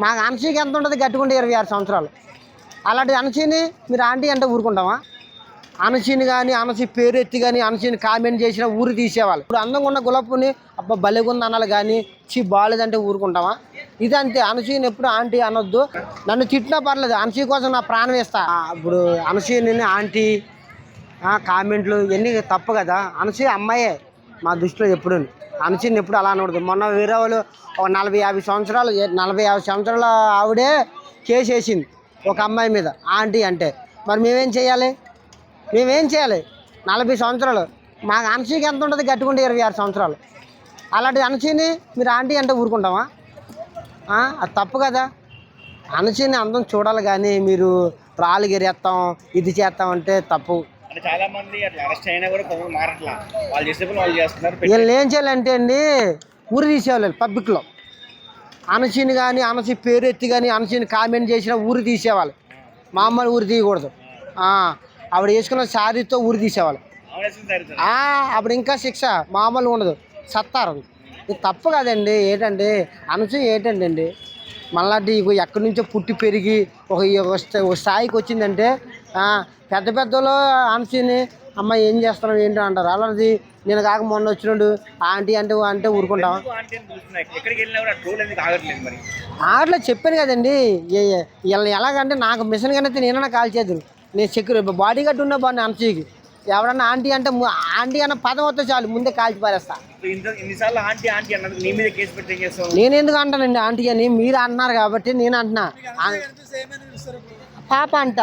మాకు అనసూయకి ఎంత ఉంటుంది గట్టుకుంటే 26 సంవత్సరాలు. అలాంటి అనసూయని మీరు ఆంటీ అంటే ఊరుకుంటామా? అనసూయని కానీ అనసూయ పేరు ఎత్తి కానీ అనసూయని కామెంట్ చేసిన ఊరు తీసేవాళ్ళు. ఇప్పుడు అందంగా ఉన్న గులాపుని అబ్బా భలేగుంది అనాలి కానీ బాగాలేదంటే ఊరుకుంటామా? ఇదంతే. అనసూయని ఎప్పుడు ఆంటీ అనొద్దు. నన్ను తిట్టినా పర్లేదు, అనసూయ కోసం నా ప్రాణం వేస్తా. ఇప్పుడు అనసూయని ఆంటీ కామెంట్లు ఇవన్నీ తప్పు కదా. అనసూయ అమ్మాయే మా దృష్టిలో ఎప్పుడు. అనసూయని ఎప్పుడు అలా అనకూడదు. మొన్న వేరే వాళ్ళు ఒక 40-50 సంవత్సరాల ఆవిడే కేసు వేసింది ఒక అమ్మాయి మీద ఆంటీ అంటే. మరి మేమేం చేయాలి? 40 సంవత్సరాలు. మాకు అనసూయకి ఎంత ఉంటుంది గట్టుకుంటే 26 సంవత్సరాలు. అలాంటి అనసూయని మీరు ఆంటీ అంటే ఊరుకుంటామా? అది తప్పు కదా. అనసూయని అందం చూడాలి కానీ మీరు రాళ్ళు గెరేస్తాం ఇది చేస్తాం అంటే తప్పు. చాలా మంది అట్లా అరెస్ట్ అయినా కూడా కొంచెం మారట్లా. వాళ్ళు చేసే పని వాళ్ళు చేస్తున్నారు. వీళ్ళు ఏం చేయాలంటే అండి, ఊరు తీసేవాళ్ళు పబ్లిక్లో. అనసూయని కానీ అనసూయ పేరు ఎత్తి కానీ అనసూయని కామెంట్ చేసిన ఊరు తీసేవాళ్ళు. మామూలు ఊరు తీయకూడదు. ఆవిడ వేసుకున్న శారీతో ఊరు తీసేవాళ్ళు. అప్పుడు ఇంకా శిక్ష మామూలుగా ఉండదు, సత్తారు. ఇది తప్పు కదండి. ఏంటండి అనసూయ ఏంటండి మళ్ళీ ఎక్కడి నుంచో పుట్టి పెరిగి ఒక స్థాయికి వచ్చిందంటే పెద్ద పెద్దలో అనసూయని అమ్మ ఏం చేస్తున్నావు ఏంటో అంటారు. అలాంటిది నేను కాక మొన్న వచ్చినాడు ఆంటీ అంటే ఊరుకుంటావా? ఆటలో చెప్పాను కదండి. వీళ్ళని ఎలాగంటే నాకు మిషన్ కనైతే నేనన్నా కాల్ చేద్దును. నేను సెక్యూర్ బాడీ గార్డ్ ఉన్నా బాగున్నా అనసూయకి. ఎవరన్నా ఆంటీ అన్న పదం వస్తే చాలు ముందే కాల్చి పారేస్తా. నేను ఎందుకు అంటానండి ఆంటీ అని? మీరు అంటున్నారు కాబట్టి నేను అంటున్నా. పాప అంట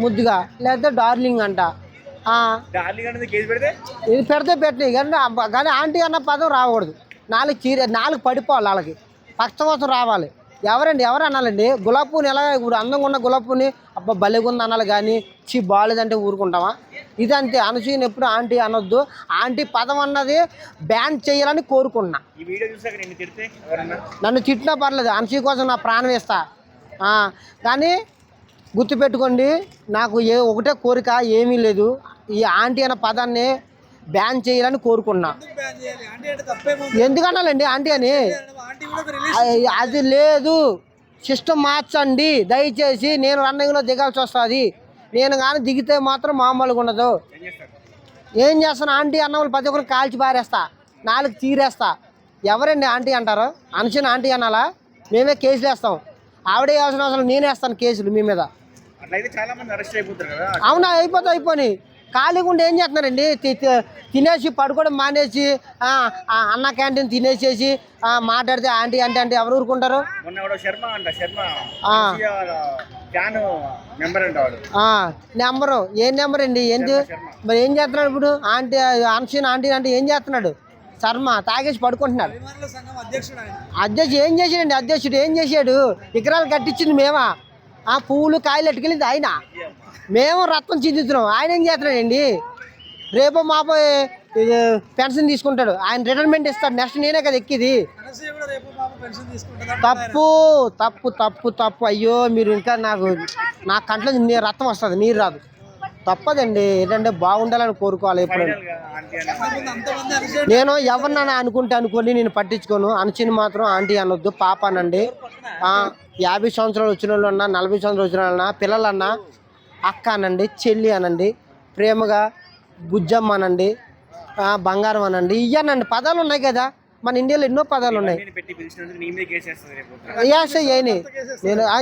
ముద్దుగా, లేదా డార్లింగ్ అంట. ఇది పెడితే కానీ ఆంటీ అన్న పదం రాకూడదు. నాలుగు పడిపోవాలి. వాళ్ళకి పక్షం కోసం రావాలి. ఎవరు అనాలండి? గులాబీని ఎలా ఇప్పుడు అందంగా ఉన్న గులాబీని అబ్బా భలేగుంది అనాలి కానీ బాగాలేదంటే ఊరుకుంటామా? ఇదంతే. అనసూయని ఎప్పుడు ఆంటీ అనొద్దు. ఆంటీ పదం అన్నది బ్యాన్ చేయాలని కోరుకున్నా. నన్ను తిట్టినా పర్లేదు, అనసూయ కోసం నా ప్రాణం వేస్తా. కానీ గుర్తుపెట్టుకోండి, నాకు ఒకటే కోరిక, ఏమీ లేదు. ఈ ఆంటీ అన్న పదాన్ని బ్యాన్ చేయాలని కోరుకున్నా. ఎందుకనాలండి ఆంటీ అని? అది లేదు. సిస్టమ్ మార్చండి దయచేసి. నేను రన్నింగ్లో దిగాల్సి వస్తుంది. నేను కానీ దిగితే మాత్రం మామూలుగా ఉండదు. ఏం చేస్తాను? ఆంటీ అన్న వాళ్ళు ప్రతి ఒక్కరు కాల్చి పారేస్తా, 4 చీరేస్తా. ఎవరండి ఆంటీ అంటారు? అనసూయని ఆంటీ అనాలా? మేమే కేసులు వేస్తాం. ఆవిడే వేయాల్సిన అవసరం నేనే వేస్తాను కేసులు మీ మీద. అవునా? అయిపోయి ఖాళీగా ఉండి ఏం చేస్తున్నారండి? తినేసి పడుకోవడం మానేసి అన్న క్యాంటీన్ తినేసేసి మాట్లాడితే ఆంటీ అంటే ఎవరు ఊరుకుంటారు? నెంబరు ఏ నెంబర్ అండి? ఏంటి మరి ఏం చేస్తున్నాడు ఇప్పుడు? అనసూయని ఆంటీ అంటే ఏం చేస్తున్నాడు? శర్మ తాగేసి పడుకుంటున్నాడు. అధ్యక్షుడు ఏం చేశాడండి? అధ్యక్షుడు ఏం చేశాడు? విగ్రహాలు కట్టించింది మేమా? పువ్వులు కాయలు ఎట్టుకెళ్ళింది ఆయన. మేము రక్తం చిందిస్తున్నాం. ఆయన ఏం చేస్తున్నాడండి? రేపు మాపో పెన్షన్ తీసుకుంటాడు. ఆయన రిటైర్మెంట్ ఇస్తాడు. నెక్స్ట్ నేనే కదా ఎక్కిది. తప్పు తప్పు తప్పు తప్పు. అయ్యో మీరు ఇంకా నా కంట్లో రక్తం వస్తుంది, నీరు రాదు. తప్పదండి. ఏంటంటే బాగుండాలని కోరుకోవాలి. ఎప్పుడు నేను ఎవరినైనా అనుకోండి, నేను పట్టించుకోను. అనసూయని మాత్రం ఆంటీ అనొద్దు, పాప అనండి. 50 సంవత్సరాలు వచ్చిన వాళ్ళు అన్నా, 40 సంవత్సరాలు వచ్చిన వాళ్ళన్నా, పిల్లలన్నా అక్క అనండి, చెల్లి అనండి, ప్రేమగా బుజ్జమ్మ అనండి, బంగారం అనండి. ఇవనండి పదాలు ఉన్నాయి కదా. మన ఇండియాలో ఎన్నో పదాలు ఉన్నాయి.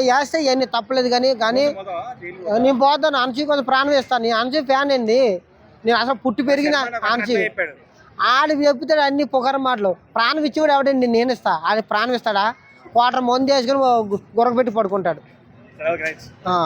వేస్తే ఇవన్నీ తప్పలేదు. కానీ నేను పోతాను. అనసూయ కొంచెం ప్రాణం వేస్తాను. నేను అనసూయ ఫ్యాన్ అండి. నేను అసలు పుట్టి పెరిగిన అనసూయ. ఆడు చెప్తాడు అన్ని పొగర మాటలు. ప్రాణం ఇచ్చేవాడు ఎవడండి? నేను ఇస్తా. ఆడి ప్రాణం ఇస్తాడా? 1/4 మంది వేసుకొని గురకబెట్టి పడుకుంటాడు.